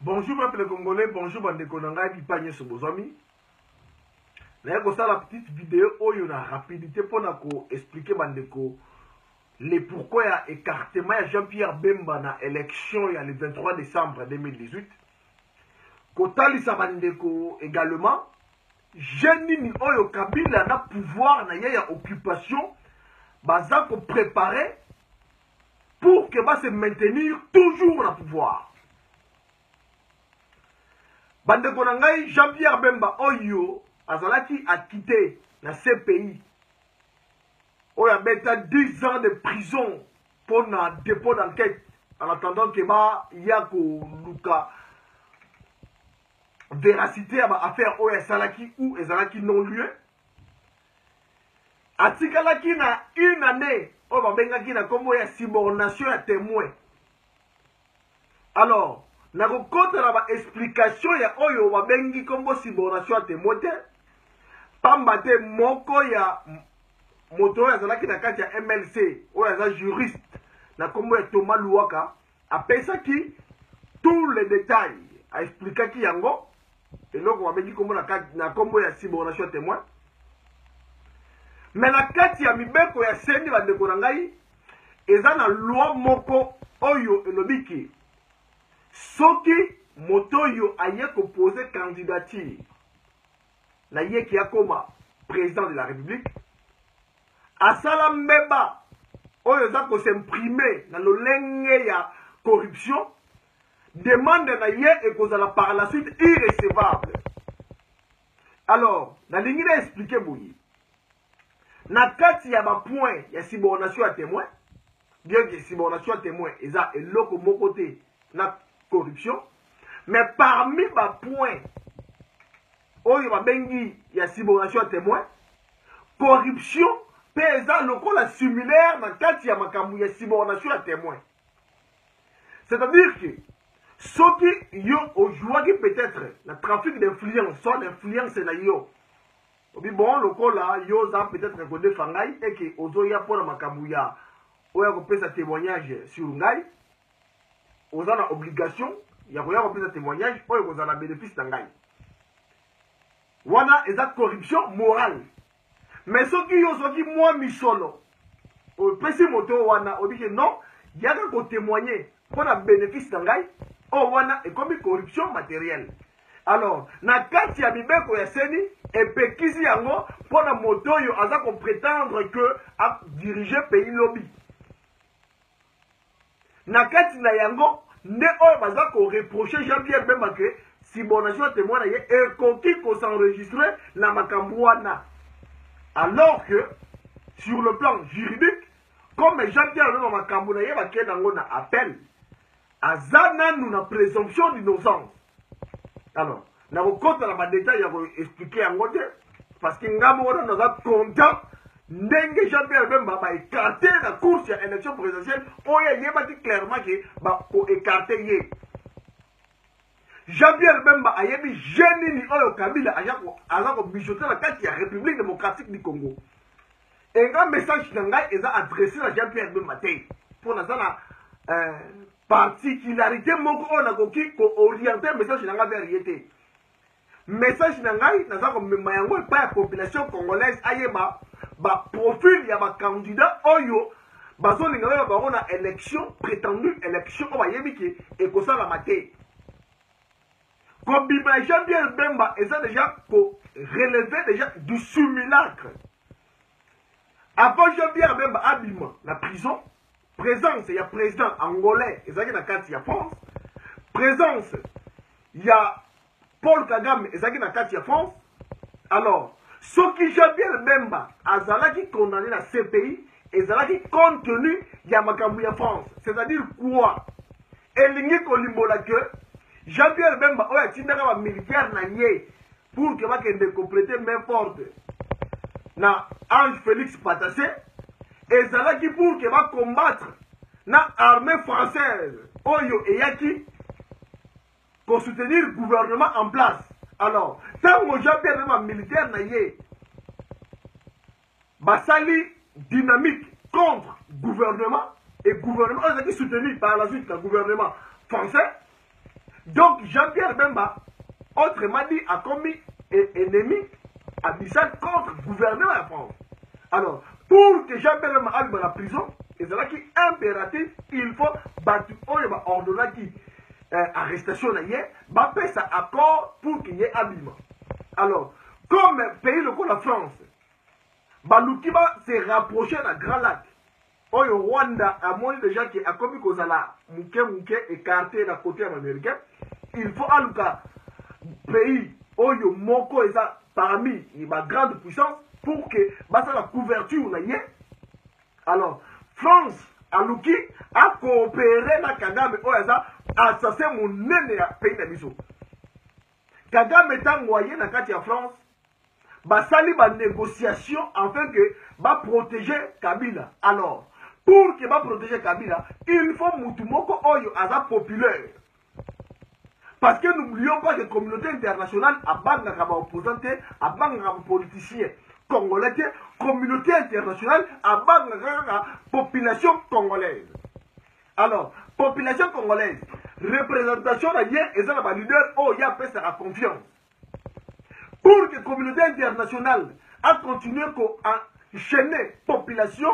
Bonjour peuple congolais, bonjour bandeko nanga bipanye sobozami. Na ko la petite vidéo oyo na rapidité pour na ko expliquer bandeko les pourquoi ya écartement ya Jean-Pierre Bemba na élection ya le 23 décembre 2018. Kotalisa bandeko également Jenini oyo Kabila na pouvoir na ya occupation baza ko préparer pour que va se maintenir toujours na pouvoir. Bandeko nangai Jean-Pierre Bemba oyo azalaki a quitté na CPI oyo beta 10 ans de prison pour un dépôt d'enquête en attendant que ba yako luka véracité à affaire oyo salaki ou ezalaki non lieu atikalaki na une année oyo babengaki na kombo ya subornation ya témoin. Alors na kokota na ba explication ya oyo babengi kombo subornation ya témoin te pamba te moko ya moto ya zalaki na kati ya MLC oyo aza juriste na kombo ya Thomas Luwaka apesaki tous les détails a explikaki yango eloko babengi kombo na kombo ya subornation ya témoin. Mais na kati ya mibeko ya seni bandeko na ngai eza na loi moko oyo elobiki soki moto yo aye ko poser candidature na ye ki akoma président de la République asala mbeba oyo za ko s'imprimer na lolenge ya corruption demande na ye ekozala par la suite irrécevable. Alors na lingi na expliquer boyi na kati ya ba point ya subornation à témoin bien que subornation à témoin eza eloko moko te na corruption, mais parmi les points où il y a bengi ya subornation à témoin, corruption pesa lokola similaire dans quatre ya makambu ya subornation à témoin. C'est-à-dire que ceux qui yo aujourd'hui peut-être le trafic d'influence, soit l'influence na yo. Obi bon lokola yo za peut-être reconnaît fangai et que ozoya pour makambu ya oya ko pesa témoignage sur ngai. Vous avez l'obligation, il y a un témoignage, vous avez un bénéfice d'angaï. Wana est la corruption morale. Mais ceux qui ont moi misolo, au petit moto wana, on dit que non, il y a un témoigner pour un bénéfice d'angaï, oh wana est comme une corruption matérielle. Alors, na kati ya bibeko ya seni, et pekisi yango pour un moto yo aza ko prétendre que a diriger pays lobby. Na kati na yango ne oyo baza ko reprocher Jean-Pierre Bemba que subornation témoin na ye ekoki ko s'enregistrer na makambo wana. Alors que sur le plan juridique comme Jean-Pierre Bemba makambo na ye baké nango na appel azana nous na présomption d'innocence. Alors na kokota na ba détail ya ko expliquer yango te parce que ngamo wana naza content ndenge Jean-Pierre Bemba ba écarté la course à élection présidentielle oya yebaki clairement que ba ko écarté ye Jean-Pierre Bemba ayebi jenini oyo Kabila azako bichoter la kati ya République démocratique du Congo et un message nanga eza adressé à Jean-Pierre Bemba te pour na particularité moko ona koki ko orienter message nanga vers yete message nangai nazako mema yango pa ya population congolaise ayeba ba profil ya ba candidat oyo bazolinga ba baona élection prétendue élection o bayebiki et ko sala maté comme bima Jean-Pierre Bemba eza déjà ko relever déjà du simulacre avant Jean-Pierre Bemba abima la prison présence ya président angolais ezaki na kati ya France présence ya Paul Kagame ezaki na kati ya France. Alors ce qui Jean-Pierre Bemba azalaki condamné na CPI ezalaki compte tenu ya makambu ya France. C'est-à-dire quoi? Elingi kolimbola que Jean-Pierre Bemba oya tindaka ba militaire na ye pour que bakende compléter main forte na Ange Félix Patassé ezalaki pour que ba combattre na armée française oyo eyaki pour soutenir le gouvernement en place. Alors, tant que Jean-Pierre Bemba militaire na ye basali dynamique contre gouvernement et gouvernement qui soutenu par la suite le gouvernement français Donc Jean-Pierre Bemba, autrement dit, a commis ennemi abyssal contre le gouvernement de la France. Alors, pour que Jean-Pierre Bemba aille dans la prison, et c'est là qui est impératif, il faut ordonner qui arrestation là, va faire ça accord pour qu'il y ait habillement. Alors, comme pays comme la France, Balouki va se rapprocher d'un grand lac. Oyo Rwanda a montré déjà qui a commis Kozala, Mouké écarté d'un côté américain. Il faut en tout cas pays Oyo Moko et ça parmi les grandes puissances pour que bah, ça la couverture na yé. Alors France Alouki a coopéré avec Kagame Oyo ça assassin mon nene à pays d'Abisso. Kagame est envoyé dans la France. Basali ba négociation afin que va protéger Kabila. Alors, pour que va protéger Kabila, il faut Moutumoko Oyo Aza populaire. Parce que n'oublions pas que la communauté internationale a bangé comme opposant, a bangé comme politicien congolais, communauté internationale a bangé comme population congolaise. Alors, population congolaise, représentation de hier et ça la leader Oya fait sa confiance. Pour que la communauté internationale a continué à enchaîner la population,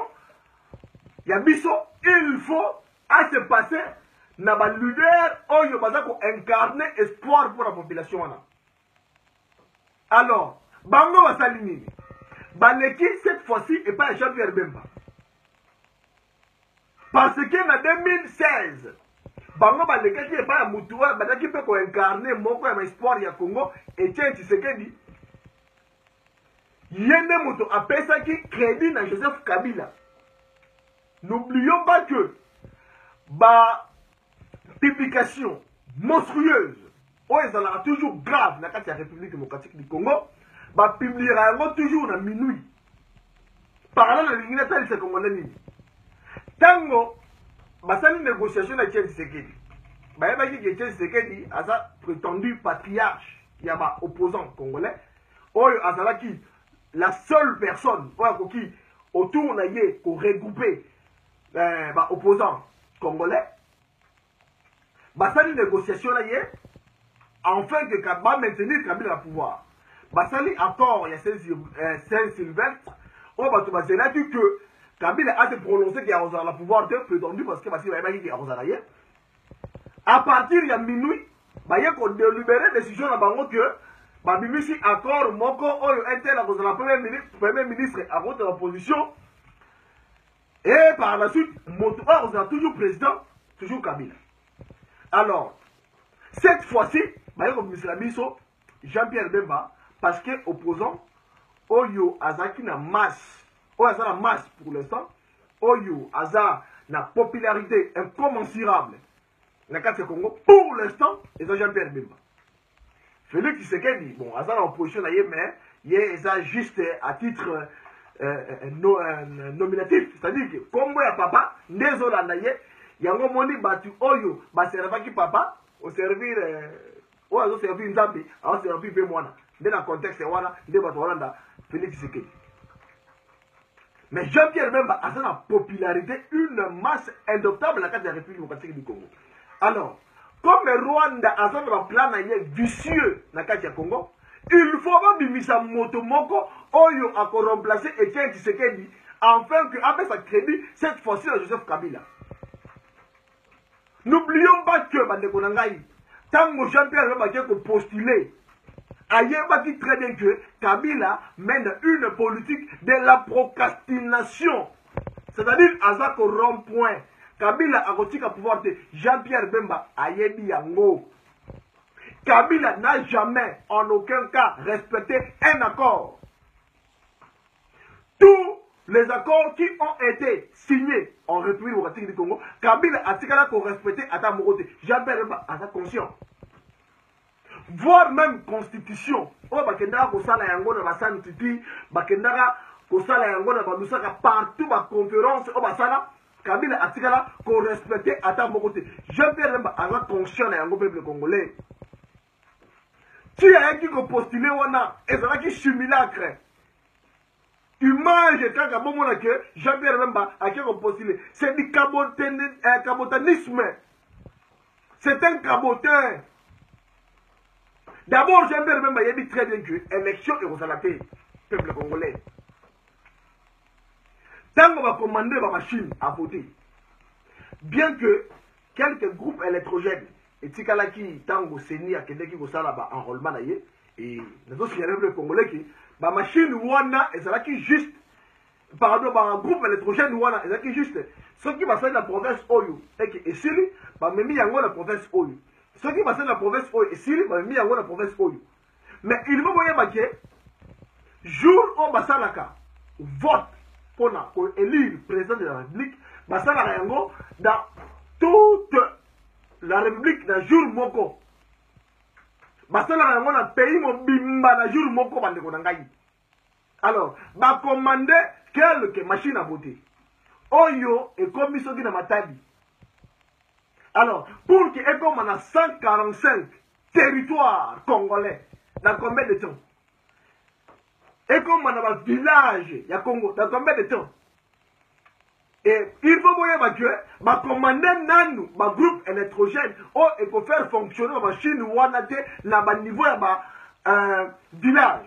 il faut à se passer dans le leader qui incarner espoir pour la population. Alors, Bango va s'aligner. Baleki cette fois-ci n'est pas Jean-Pierre Bemba. Parce que en 2016, Bango Baleki qui n'est pas un Moutoua, qui peut incarner mon espoir du Congo et tiens, tu sais que dit. Yende moto appelle qui crédit dans Joseph Kabila. N'oublions pas que la publication monstrueuse, où elle sera toujours grave dans la République démocratique du Congo, va publiera toujours à minuit. Par là, la ligne natale, c'est comme on l'a dit. Tango, bah ça une négociation avec Etienne Tshisekedi. Bah il y a qui Etienne Tshisekedi a sa prétendu patriarche, il y a un opposant congolais, ou à ça qui la seule personne qui autour de pour regrouper opposants congolais, basali négociation enfin que Kabila maintenir Kabila au pouvoir. Basali accord il y a Saint-Sylvestre, on va tout baser là-dessus que Kabila a se prononcé qu'il y a le pouvoir de prétendu parce que il y a à partir de minuit, il y a qu'on délibéré décision à Bango que Babimisi accord Moko Oyo Intel à premier ministre à votre opposition. Et par la suite, Moto vous a toujours président, toujours Kabila. Alors, cette fois-ci, Jean-Pierre Bemba, parce que opposant, Oyo Azaki na masse, Oyo Aza la masse pour l'instant, Oyo Aza na popularité incommensurable. Dans le cas de Congo, pour l'instant, c'est Jean-Pierre Bemba. Félix Tshisekedi, bon, Aza en opposition, mais il est juste à titre nominatif, c'est-à-dire que comme il y a papa, désolé, il y a un moment où Oyo va servir papa, au servir, au servir une zambi, au servir peu moins. Dans le contexte, il y a Félix Tshisekedi. Mais Jean-Pierre Bemba a une popularité, une masse indoctable dans la carte de la République démocratique du Congo. Alors, comme le Rwanda a un plan vicieux dans la carte du Congo, il faut pas bimisa moto moko oyo a remplacer Etienne Tshisekedi afin que avec sa crédit cette fois-ci à Joseph Kabila. N'oublions pas que Bandekonangaï, tant que Jean-Pierre Bemba qui a postulé, Ayeba dit très bien que Kabila mène une politique de la procrastination, c'est-à-dire à ça qu'au rond-point. Kabila a reçu le pouvoir de Jean-Pierre Bemba Ayebi Yango. Kabila n'a jamais, en aucun cas, respecté un accord. Tous les accords qui ont été signés en République démocratique du Congo, Kabila a dit qu'il faut respecter à ta morote. Jean-Pierre Bemba a sa conscience. Voire même constitution. Oh, bakendara kosala yango na basani titi, bakendara kosala yango na balusaka partout ba conférence oh basala. Kabila a dit qu'il faut respecter à ta morote. Jean-Pierre Bemba a sa conscience yango peuple congolais. Si il y a un qui a postulé, et ça va qui simulacre. Image quand que Jean-Pierre Bemba a postulé. C'est du cabotanisme. C'est un cabotin. D'abord, Jean-Pierre Bemba dit très bien que l'élection est au peuple congolais. Tant qu'on va commander ma machine à voter, bien que quelques groupes électrogènes, et Tikalaki, Tango, Seni, Akedeki, Gosala, enrôlement, et nous aussi, il y a le Congolais qui, ma machine, Wana, et c'est là qui juste, pardon, un groupe électrogène, Wana, et c'est là qui juste, ceux qui vont faire la province Oyo, et Siri, même mis en la province Oyo. Ceux qui vont faire la province Oyo, et Siri, même mis en la province Oyo. Mais il va voir que, jour où Basalaka vote pour élire le président de la République, Basalaka Yango, dans toute la République, dans jour moko. Basalaka Yango, dans le pays, dans jour moko, alors, va commander quelques machines à voter. Oyo est comme ça qui n'a pas dit. Alors, pour qu'il y ait comme on a 145 territoires congolais, dans combien de temps? Et comme on a un village, il y a Congo, dans combien de temps? Et il faut voir que ma commander nanou, ma groupe électrogène, il faut faire fonctionner la machine ou on a là niveau de village.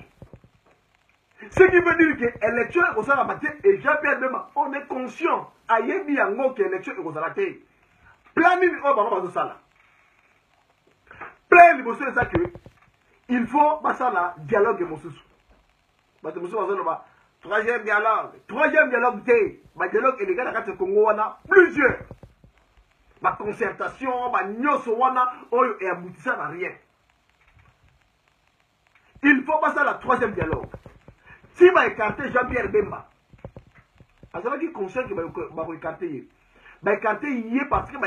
Ce qui veut dire que l'élection est au Salabate et Jean-Pierre Bemba, on est conscient. Aïe bien que l'élection est au Salabate. Planning au Baba Sala. Plein de c'est ça que il faut passer la dialogue de Moussous. Parce que Moussous va troisième dialogue. Troisième dialogue té. Ma dialogue est les gars de Congo wana plusieurs. Ma concertation, ma nyoso wana oyo et aboutissant à rien. Il faut passer la troisième dialogue. Si va écarter Jean-Pierre Bemba, parce qu'il est conscient qu'il va écarter. Va écarter hier parce que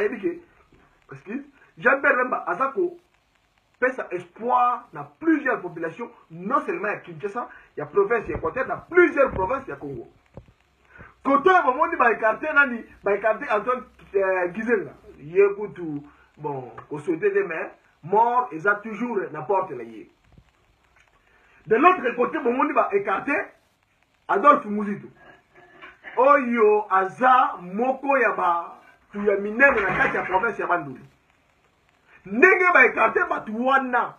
Jean-Pierre Bemba, Azako, fait sa espoir dans plusieurs populations, non seulement à Kinshasa, il y a province, il y a Équateur, dans plusieurs provinces, il y a Congo. Quand on va dire va écarter Antoine Gizenga, il écoute, bon, au souhaité des mains, mort, ils ont toujours n'importe la yé. De l'autre côté, on va écarter Adolphe Mouzito. Oyo aza moko yaba tu ya minene na kati ya province ya Bandundu. Ndenge ba écarter batuwana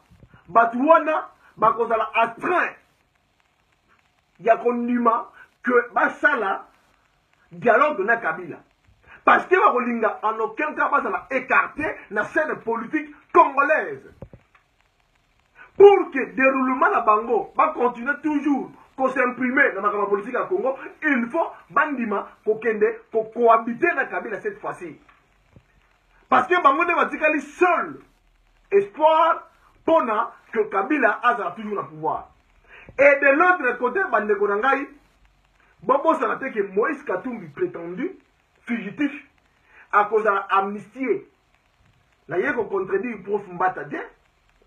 bakozala astreint ya kondima que basala dialogue na Kabila. Parce que bakolinga en aucun cas basala écarter la scène politique congolaise. Pour que déroulement na bango va continuer toujours qu'on s'imprimer dans la politique à Congo, il faut bandima pour cohabiter dans Kabila cette fois-ci. Parce que bango de Vatikali seul espoir pour que Kabila a toujours le pouvoir. Et de l'autre côté, Bandeko Nangai, Bobo Sanate que Moïse Katumbi prétendu fugitif à cause de l'amnistie. Là, il y a qu'on contredit le prof Mbatadien.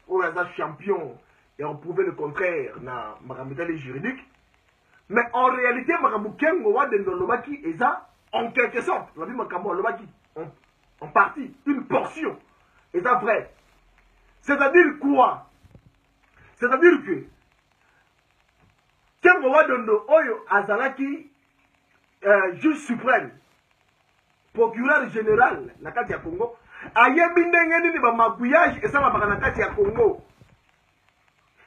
Où il y a champion et on prouvait le contraire dans le juridique. Mais en réalité, en quelque sorte, en partie, une portion, est vrai. C'est-à-dire quoi? C'est-à-dire que, quand on va donner Oyo Azalaki, juge suprême, procureur général, la carte du Congo, ayebi ndenge nini ba magouillage et ça va na kati ya Congo.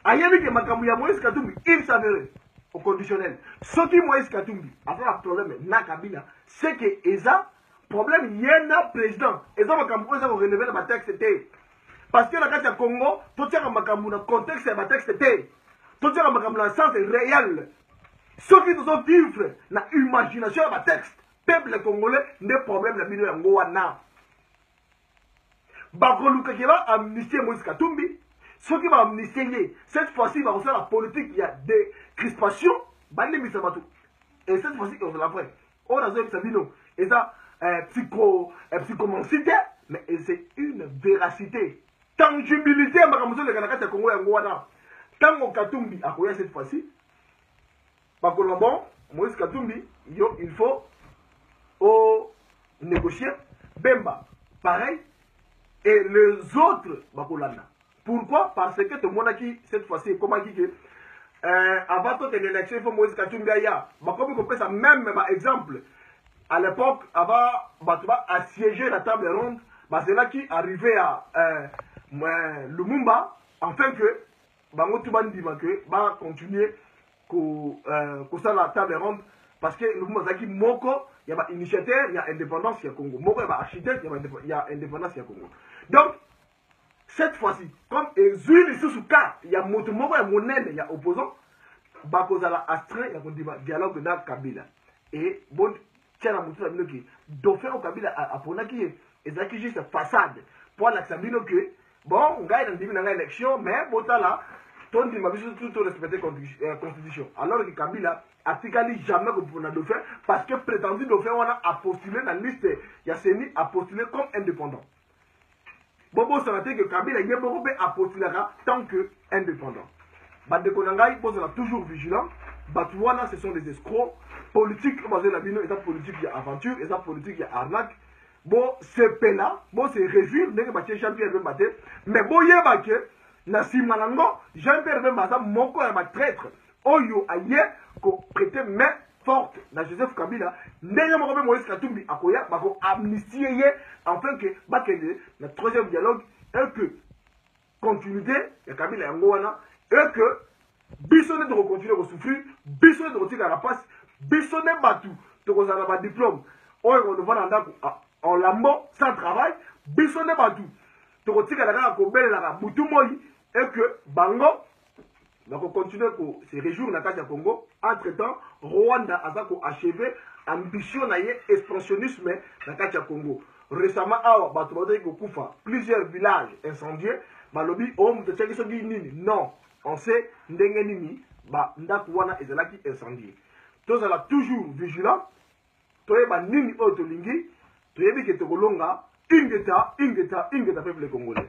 Ayebi ke makambu ya Moïse Katumbi il s'avère au conditionnel. Ce qui Moïse Katumbi a fait un problème na Kabila, c'est que eza problème yena président. Eza makambu eza ko relever na texte té. Parce que la kati ya Congo, to tia makambu na contexte ya texte té. To tia makambu na sens réel. Ce qui nous ont vivre na imagination ya texte. Peuple congolais n'est problème la bino ya ngoana. Bakoluka qui va amnistier Moïse Katumbi, ceux qui vont amnistier, cette fois-ci, va faire la politique, il y a des crispations, et cette fois-ci, on la fait. On a dit Sabino, et ça, psychomancité, mais c'est une véracité. Tangibilité, de Congo et Angoana. Tant que Katumbi a couillé cette fois-ci, Bakolambon, Moïse Katumbi, il faut négocier. Bemba, pareil. Et les autres, Bakolana. Pourquoi? Parce que tout le monde qui, cette fois-ci, comment dire que, avant toute l'élection, il faut Moïse Katumbi Aya. Comme vous comprenez ça, même exemple, à l'époque, avant, assiéger la table ronde, c'est là qui arrivait à Lumumba, enfin que bango tout bandima que va continuer ça la table ronde parce que le Mozaki moko il y a initiateur il y a indépendance il y a Congo moko il y a architecte il y a indépendance il y a Congo donc cette fois-ci comme ezui sous cas il y a moto moko il y a monene il y a opposant bakozala astreint il y a un dialogue dans Kabila et bon tiens la moto la qui dauphin au Kabila a ponaki ezaki juste façade pour l'axabino que bon ngai na ndimi na élection mais botala ton dit ma tout respecter constitution alors que Kabila a tikali jamais pour na dauphin parce que prétendu dauphin on a postulé dans la liste Yasseni a postulé comme indépendant bobo ça que Kabila il est beaucoup a postulé tant que indépendant bande konangai pose toujours vigilant batouana ce sont des escrocs politiques basé la bino état politique il y a aventure état politique il y a arnaque bon c'est pena bon c'est réjouir ndenge batie Jean-Pierre Bemba mais bon yeba que na sima nango Jean-Pierre Bemba za moko ya matraître oyo aye ko prêter main forte na Joseph Kabila ndenge moko be Moïse Katumbi akoya bako amnistier ye afin que bakende na troisième dialogue et que continuité ya Kabila yango wana et que bisone de continuer à souffrir bisone de retirer la passe bisone batu to kozala ba diplôme oyo ko vana ndako en lambo sans travail bisone batu to retirer la ko belela ka butu moi et que bango va continuer ko se réjouir na kati ya Congo entre temps Rwanda a ko achever ambition na ye expansionnisme na kati ya Congo récemment awa batu ba ko kufa plusieurs villages incendiés balobi o mutachaki so nini non on sait ndenge nini ba ndako wana ezalaki incendie tozala toujours vigilant toyeba nini oyo tolingi toyebi ke tokolonga ingeta peuple congolais